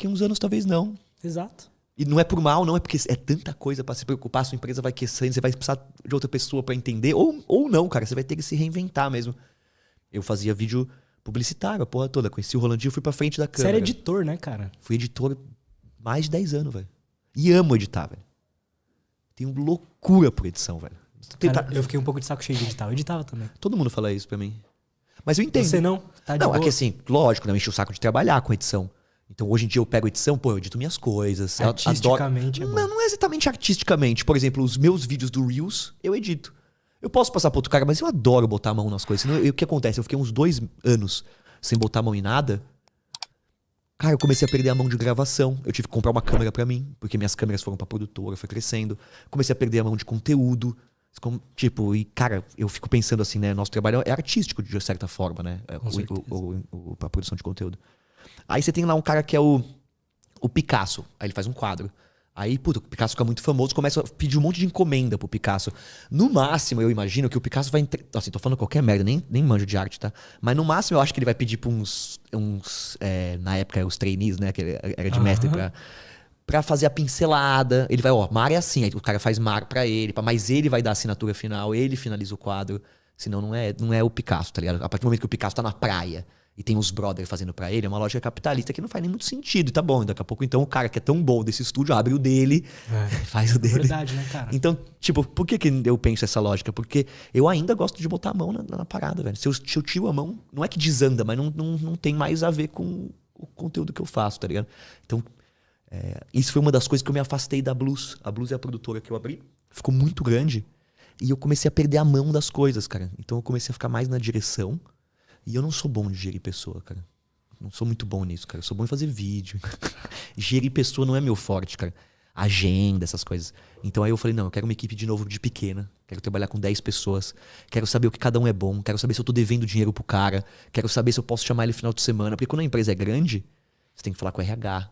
daqui a uns anos talvez não. Exato. E não é por mal, não é porque é tanta coisa pra se preocupar, sua empresa vai crescendo, você vai precisar de outra pessoa pra entender, ou não, cara, você vai ter que se reinventar mesmo. Eu fazia vídeo publicitário, a porra toda, conheci o Rolandinho, fui pra frente da câmera. Você era editor, né, cara? Fui editor mais de 10 anos, velho. E amo editar, velho. Tenho loucura por edição, velho. Cara, eu fiquei um pouco de saco cheio de editar. Eu editava também. Todo mundo fala isso pra mim. Mas eu entendo. Você não? Tá de Não, boa. é que assim, lógico, não enche o saco de trabalhar com edição. Então hoje em dia eu pego edição, pô, eu edito minhas coisas. Artisticamente é bom. Não é exatamente artisticamente. Por exemplo, os meus vídeos do Reels, eu edito. Eu posso passar pro outro cara, mas eu adoro botar a mão nas coisas. Senão, o que acontece? Eu fiquei uns 2 anos sem botar a mão em nada. Cara, eu comecei a perder a mão de gravação. Eu tive que comprar uma câmera pra mim, porque minhas câmeras foram pra produtora, foi crescendo. Comecei a perder a mão de conteúdo. Tipo, e cara, eu fico pensando assim, né? Nosso trabalho é artístico de certa forma, né? A produção de conteúdo. Aí você tem lá um cara que é o Picasso. Aí ele faz um quadro. Aí, puta, o Picasso fica muito famoso, começa a pedir um monte de encomenda pro Picasso. No máximo, eu imagino que o Picasso vai... Assim, tô falando qualquer merda, nem manjo de arte, tá? Mas no máximo, eu acho que ele vai pedir pra na época, os trainees, né? Que ele era de mestre pra fazer a pincelada. Ele vai, ó, mar é assim. Aí o cara faz mar pra ele, mas ele vai dar a assinatura final, ele finaliza o quadro. Senão não é o Picasso, tá ligado? A partir do momento que o Picasso tá na praia e tem os brothers fazendo pra ele, é uma lógica capitalista que não faz nem muito sentido. E tá bom, daqui a pouco, então, o cara que é tão bom desse estúdio abre o dele, faz o dele. É verdade, né, cara? Então, tipo, por que eu penso essa lógica? Porque eu ainda gosto de botar a mão na parada, velho. Se eu tiro a mão, não é que desanda, mas não tem mais a ver com o conteúdo que eu faço, tá ligado? Então, isso foi uma das coisas que eu me afastei da Blues. A Blues é a produtora que eu abri, ficou muito grande. E eu comecei a perder a mão das coisas, cara. Então eu comecei a ficar mais na direção. E eu não sou bom de gerir pessoa, cara. Não sou muito bom nisso, cara. Eu sou bom em fazer vídeo. Gerir pessoa não é meu forte, cara. Agenda, essas coisas. Então aí eu falei, não, eu quero uma equipe de novo de pequena. Quero trabalhar com 10 pessoas. Quero saber o que cada um é bom. Quero saber se eu tô devendo dinheiro pro cara. Quero saber se eu posso chamar ele no final de semana. Porque quando a empresa é grande, você tem que falar com o RH.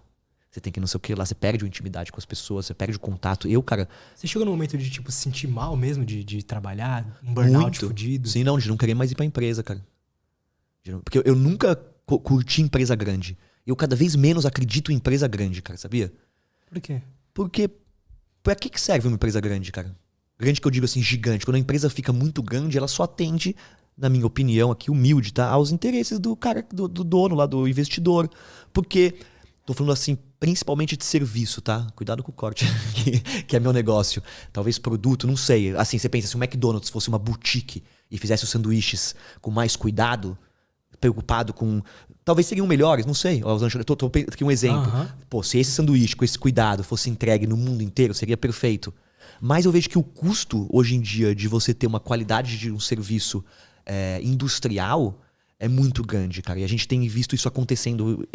Você tem que não sei o que lá. Você perde a intimidade com as pessoas. Você perde o contato. Eu, cara... Você chegou num momento de, tipo, se sentir mal mesmo de trabalhar? Um burnout fudido? Sim, não. De não querer mais ir pra empresa, cara. Porque eu nunca curti empresa grande. Eu cada vez menos acredito em empresa grande, cara, sabia? Por quê? Porque pra que serve uma empresa grande, cara? Grande que eu digo assim, gigante. Quando a empresa fica muito grande, ela só atende, na minha opinião aqui, humilde, tá? Aos interesses do cara, do dono lá, do investidor. Porque, tô falando assim, principalmente de serviço, tá? Cuidado com o corte, que é meu negócio. Talvez produto, não sei. Assim, você pensa, se o McDonald's fosse uma boutique e fizesse os sanduíches com mais cuidado... preocupado com... Talvez seriam melhores, não sei. Eu tô aqui um exemplo. Pô, se esse sanduíche com esse cuidado fosse entregue no mundo inteiro, seria perfeito. Mas eu vejo que o custo, hoje em dia, de você ter uma qualidade de um serviço industrial é muito grande, cara. E a gente tem visto isso acontecendo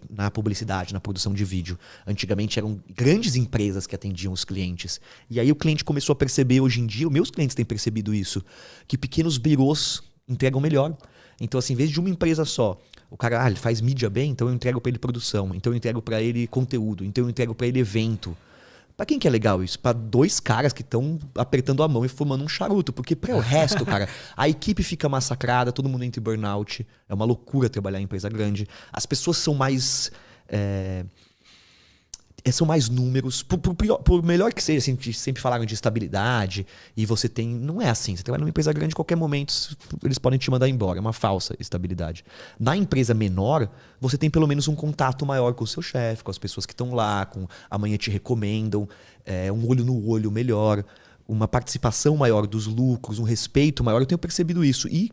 na publicidade, na produção de vídeo. Antigamente eram grandes empresas que atendiam os clientes. E aí o cliente começou a perceber, hoje em dia, os meus clientes têm percebido isso, que pequenos birôs entregam melhor. Então, assim, em vez de uma empresa só, o cara, ele faz mídia bem, então eu entrego pra ele produção, então eu entrego pra ele conteúdo, então eu entrego pra ele evento. Pra quem que é legal isso? Pra 2 caras que estão apertando a mão e fumando um charuto, porque pra o resto, cara, a equipe fica massacrada, todo mundo entra em burnout, é uma loucura trabalhar em empresa grande. As pessoas são mais... são mais números, por melhor que seja, assim, sempre falaram de estabilidade, e você tem... Não é assim, você trabalha numa empresa grande, em qualquer momento eles podem te mandar embora, é uma falsa estabilidade. Na empresa menor, você tem pelo menos um contato maior com o seu chefe, com as pessoas que estão lá, amanhã te recomendam, um olho no olho melhor, uma participação maior dos lucros, um respeito maior, eu tenho percebido isso, e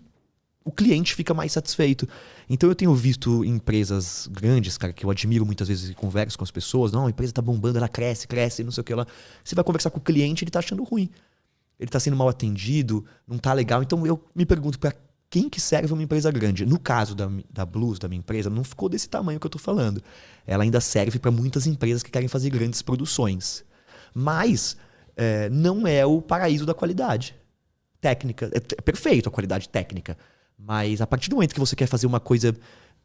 o cliente fica mais satisfeito. Então eu tenho visto empresas grandes, cara, que eu admiro muitas vezes e converso com as pessoas. Não, a empresa tá bombando, ela cresce, não sei o que lá. Você vai conversar com o cliente, ele tá achando ruim. Ele tá sendo mal atendido, não tá legal. Então eu me pergunto, pra quem que serve uma empresa grande? No caso da Blues, da minha empresa, não ficou desse tamanho que eu tô falando. Ela ainda serve para muitas empresas que querem fazer grandes produções. Mas não é o paraíso da qualidade técnica. É perfeito a qualidade técnica. Mas a partir do momento que você quer fazer uma coisa...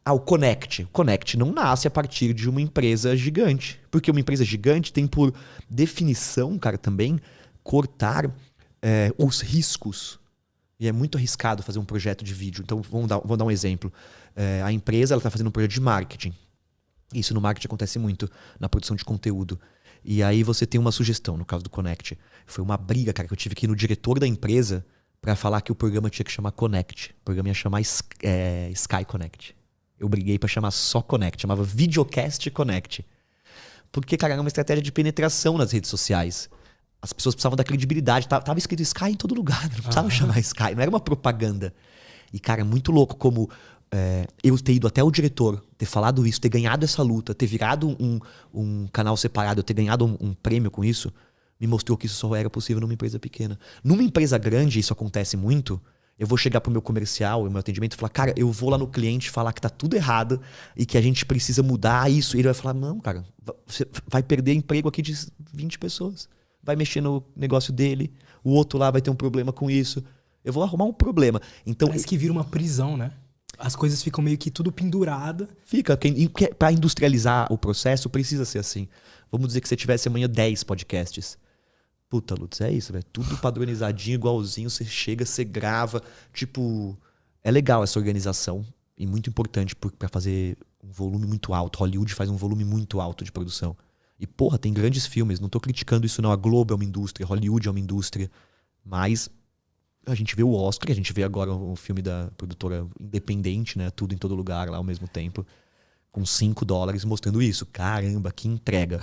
o Connect. O Connect não nasce a partir de uma empresa gigante. Porque uma empresa gigante tem por definição, cara, também, cortar os riscos. E é muito arriscado fazer um projeto de vídeo. Então, vou dar um exemplo. A empresa está fazendo um projeto de marketing. Isso no marketing acontece muito, na produção de conteúdo. E aí você tem uma sugestão, no caso do Connect. Foi uma briga, cara, que eu tive que ir no diretor da empresa pra falar que o programa tinha que chamar Connect. O programa ia chamar Sky Connect. Eu briguei pra chamar só Connect, chamava Videocast Connect. Porque, cara, era uma estratégia de penetração nas redes sociais. As pessoas precisavam da credibilidade. Tava escrito Sky em todo lugar, não precisava chamar Sky, não era uma propaganda. E, cara, é muito louco como eu ter ido até o diretor, ter falado isso, ter ganhado essa luta, ter virado um canal separado, ter ganhado um prêmio com isso, me mostrou que isso só era possível numa empresa pequena. Numa empresa grande, isso acontece muito. Eu vou chegar pro meu comercial, o meu atendimento e falar, cara, eu vou lá no cliente falar que tá tudo errado e que a gente precisa mudar isso. E ele vai falar, não, cara, você vai perder emprego aqui de 20 pessoas. Vai mexer no negócio dele, o outro lá vai ter um problema com isso. Eu vou arrumar um problema. Então, parece que vira uma prisão, né? As coisas ficam meio que tudo pendurada. Fica, para industrializar o processo precisa ser assim. Vamos dizer que você tivesse amanhã 10 podcasts. Puta, Lutz, é isso, velho. Tudo padronizadinho, igualzinho. Você chega, você grava. Tipo, é legal essa organização. E muito importante pra fazer um volume muito alto. Hollywood faz um volume muito alto de produção. E, porra, tem grandes filmes. Não tô criticando isso, não. A Globo é uma indústria, Hollywood é uma indústria. Mas a gente vê o Oscar, a gente vê agora o filme da produtora independente, né? Tudo em todo lugar lá ao mesmo tempo. Com $5 mostrando isso. Caramba, que entrega.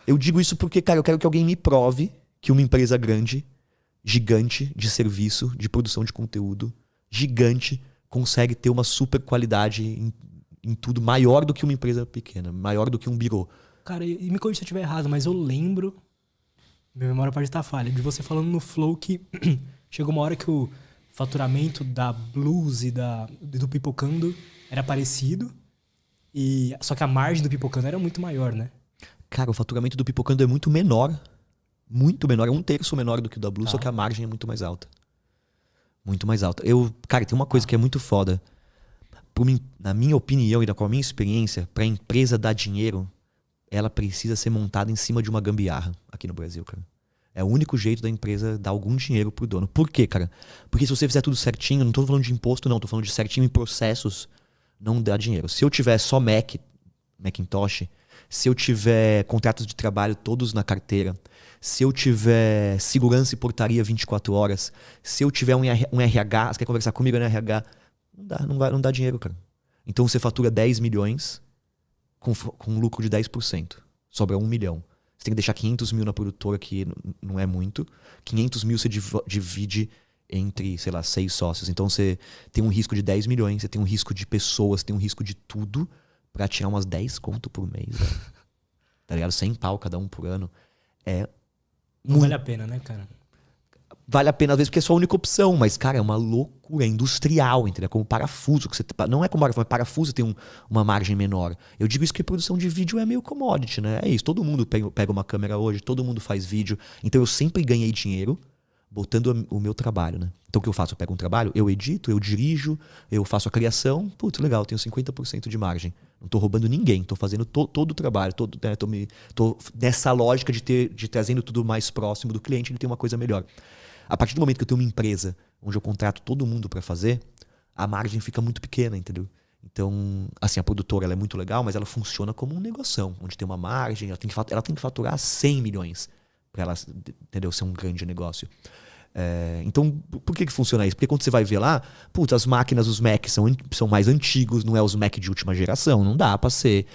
Eu digo isso porque, cara, eu quero que alguém me prove que uma empresa grande, gigante de serviço, de produção de conteúdo, gigante, consegue ter uma super qualidade em tudo, maior do que uma empresa pequena, maior do que um birô. Cara, e me corrija se eu estiver errado, mas eu lembro, minha memória pode estar falha, de você falando no Flow que chegou uma hora que o faturamento da Blues e do Pipocando era parecido, só que a margem do Pipocando era muito maior, né? Cara, o faturamento do Pipocando é muito menor. Muito menor, é 1/3 menor do que o da Blue, só que a margem é muito mais alta. Muito mais alta. Cara, tem uma coisa que é muito foda. Na minha opinião e com a minha experiência, pra empresa dar dinheiro, ela precisa ser montada em cima de uma gambiarra aqui no Brasil, cara. É o único jeito da empresa dar algum dinheiro pro dono. Por quê, cara? Porque se você fizer tudo certinho, não tô falando de imposto, não. Tô falando de certinho em processos, não dá dinheiro. Se eu tiver só Macintosh, se eu tiver contratos de trabalho todos na carteira, se eu tiver segurança e portaria 24 horas, se eu tiver um RH, você quer conversar comigo no RH, não dá dinheiro, cara. Então você fatura 10 milhões com lucro de 10%. Sobra 1 milhão. Você tem que deixar 500 mil na produtora, que não é muito. 500 mil você divide entre, sei lá, 6 sócios. Então você tem um risco de 10 milhões, você tem um risco de pessoas, tem um risco de tudo pra tirar umas 10 conto por mês, velho. Tá ligado? 100 pau cada um por ano. Não vale a pena, né, cara? Vale a pena, às vezes, porque é sua única opção. Mas, cara, é uma loucura. É industrial, entendeu? É como parafuso. Não é como parafuso tem uma margem menor. Eu digo isso porque produção de vídeo é meio commodity, né? É isso. Todo mundo pega uma câmera hoje, todo mundo faz vídeo. Então, eu sempre ganhei dinheiro botando o meu trabalho, né? Então, o que eu faço? Eu pego um trabalho, eu edito, eu dirijo, eu faço a criação. Putz, legal, tenho 50% de margem. Não tô roubando ninguém, tô fazendo todo o trabalho. Tô nessa lógica de trazendo tudo mais próximo do cliente, ele tem uma coisa melhor. A partir do momento que eu tenho uma empresa onde eu contrato todo mundo para fazer, a margem fica muito pequena, entendeu? Então, assim, a produtora ela é muito legal, mas ela funciona como um negoção, onde tem uma margem, ela tem que faturar 100 milhões para ela, entendeu, ser um grande negócio. Então, por que funciona isso? Porque quando você vai ver lá, putz, as máquinas, os Mac são mais antigos, não é os Mac de última geração, não dá pra ser.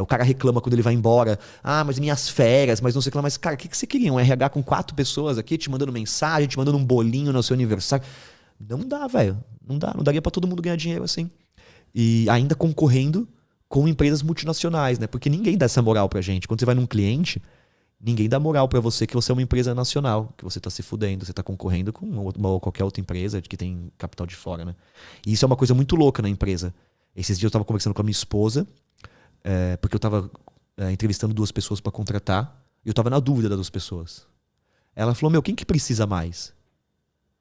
O cara reclama quando ele vai embora, mas minhas férias, mas não sei o que lá. Mas, cara, o que você queria? Um RH com 4 pessoas aqui, te mandando mensagem, te mandando um bolinho no seu aniversário? Não dá, velho. Não daria pra todo mundo ganhar dinheiro assim. E ainda concorrendo com empresas multinacionais, né? Porque ninguém dá essa moral pra gente. Quando você vai num cliente, ninguém dá moral pra você que você é uma empresa nacional, que você tá se fudendo, você tá concorrendo com qualquer outra empresa que tem capital de fora, né? E isso é uma coisa muito louca na empresa. Esses dias eu tava conversando com a minha esposa, porque eu tava entrevistando 2 pessoas pra contratar, e eu tava na dúvida das 2 pessoas. Ela falou, quem que precisa mais?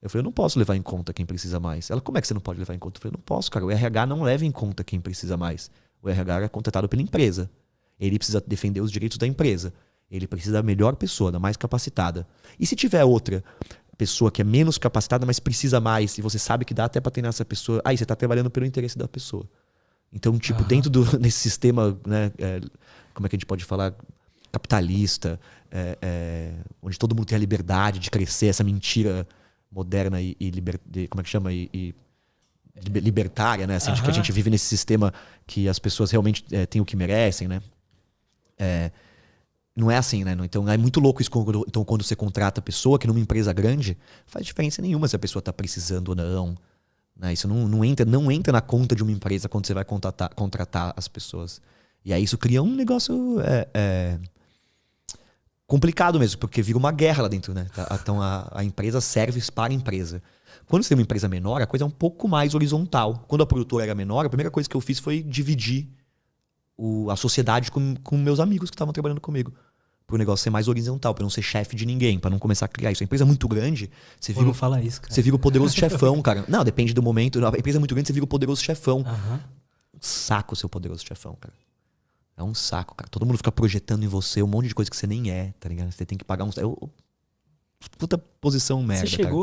Eu falei, eu não posso levar em conta quem precisa mais. Ela, como é que você não pode levar em conta? Eu falei, não posso, cara, o RH não leva em conta quem precisa mais. O RH é contratado pela empresa. Ele precisa defender os direitos da empresa. Ele precisa da melhor pessoa, da mais capacitada. E se tiver outra pessoa que é menos capacitada, mas precisa mais, e você sabe que dá até pra treinar essa pessoa, aí você tá trabalhando pelo interesse da pessoa. Então, tipo, dentro desse sistema, né, como é que a gente pode falar? Capitalista, onde todo mundo tem a liberdade de crescer, essa mentira moderna como é que chama? Libertária, né? Assim, de que a gente vive nesse sistema que as pessoas realmente têm o que merecem, né? Não é assim, né? Então é muito louco isso quando você contrata a pessoa, que numa empresa grande faz diferença nenhuma se a pessoa está precisando ou não. Né? Isso não entra na conta de uma empresa quando você vai contratar as pessoas. E aí isso cria um negócio complicado mesmo, porque vira uma guerra lá dentro, né? Então a empresa serve para a empresa. Quando você tem uma empresa menor, a coisa é um pouco mais horizontal. Quando a produtora era menor, a primeira coisa que eu fiz foi dividir a sociedade com meus amigos que estavam trabalhando comigo. Para o negócio ser mais horizontal, para não ser chefe de ninguém, para não começar a criar isso. A empresa é muito grande, não fala isso, cara. Você vira o poderoso chefão, cara. Não, depende do momento. A empresa é muito grande, você vira o poderoso chefão. Um saco ser o poderoso chefão, cara. É um saco, cara. Todo mundo fica projetando em você um monte de coisa que você nem é, tá ligado? Você tem que pagar puta posição merda, Você chegou cara.